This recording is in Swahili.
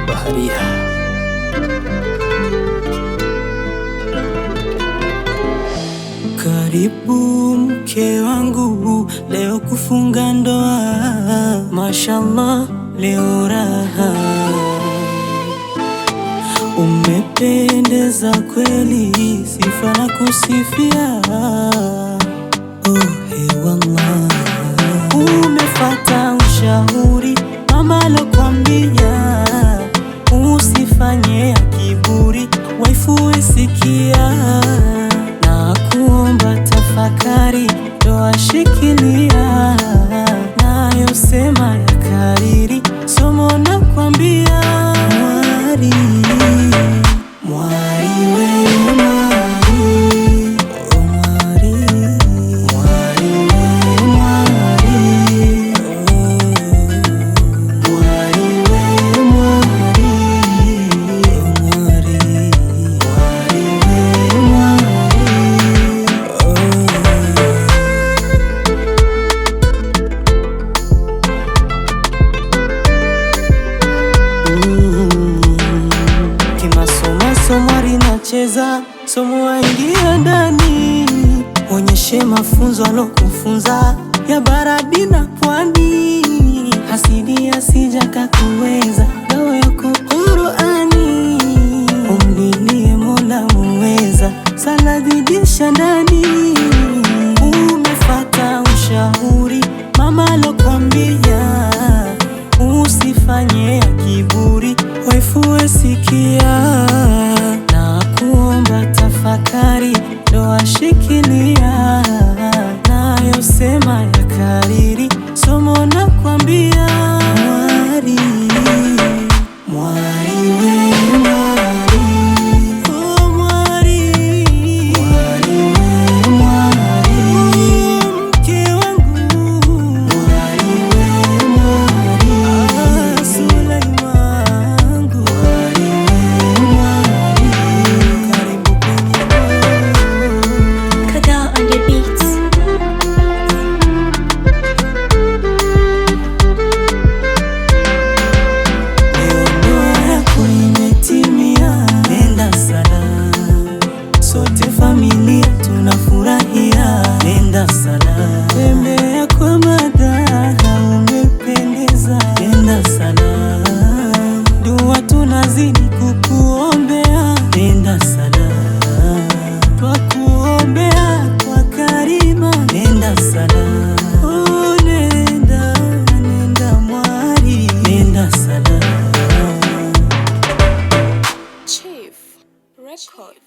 Baharia. Karibu mke wangu, leo kufunga ndoa. Mashallah, leo raha. Umependeza kweli, sifa na kusifia. Oh, hey wallah. Umefata ushauri mama alokuambia, usifanye kiburi, waifu sikia. Na kuomba tafakari, ndoa shikilia. Nayo sema ya kariri, somo na kuambia. Mwari, mwari we mwari, oh mwari, mwari we mwari, oh mwari we mwari, oh mwari, mwari we mwari, oh. Kimasomaso mwari nacheza, somo waingia ndani, onyeshe mafunzo alokufunza ya baradi na pwani. Hasidi asija kakuweza, dawa yako Qur'ani. Umlilie Mola muweza, sala zidisha ndani. Umefata ushauri mama alokuambia, usifanye kiburi, waifu sikia. Na kuomba tafakari, ndoa shikilia. Nayo sema ya kariri, somo na kuambia. Mwari, mwari we mwari, oh mwari, mwari we mwari, mke wangu, mwari we mwari, Sulaiman wangu, mwari we mwari, karibu kwenye moyo. Kada on the beats. Leo ndoa yako imetimia, nenda sana, sote familia tunafurahia. Nenda sana, tembea kwa madaha, umependeza. Nenda sana, dua tunazidi kukuombea. Nenda sana, twakuombea kwa Karima. Nenda sana, oh nenda, nenda mwari, nenda sana. Chief Record.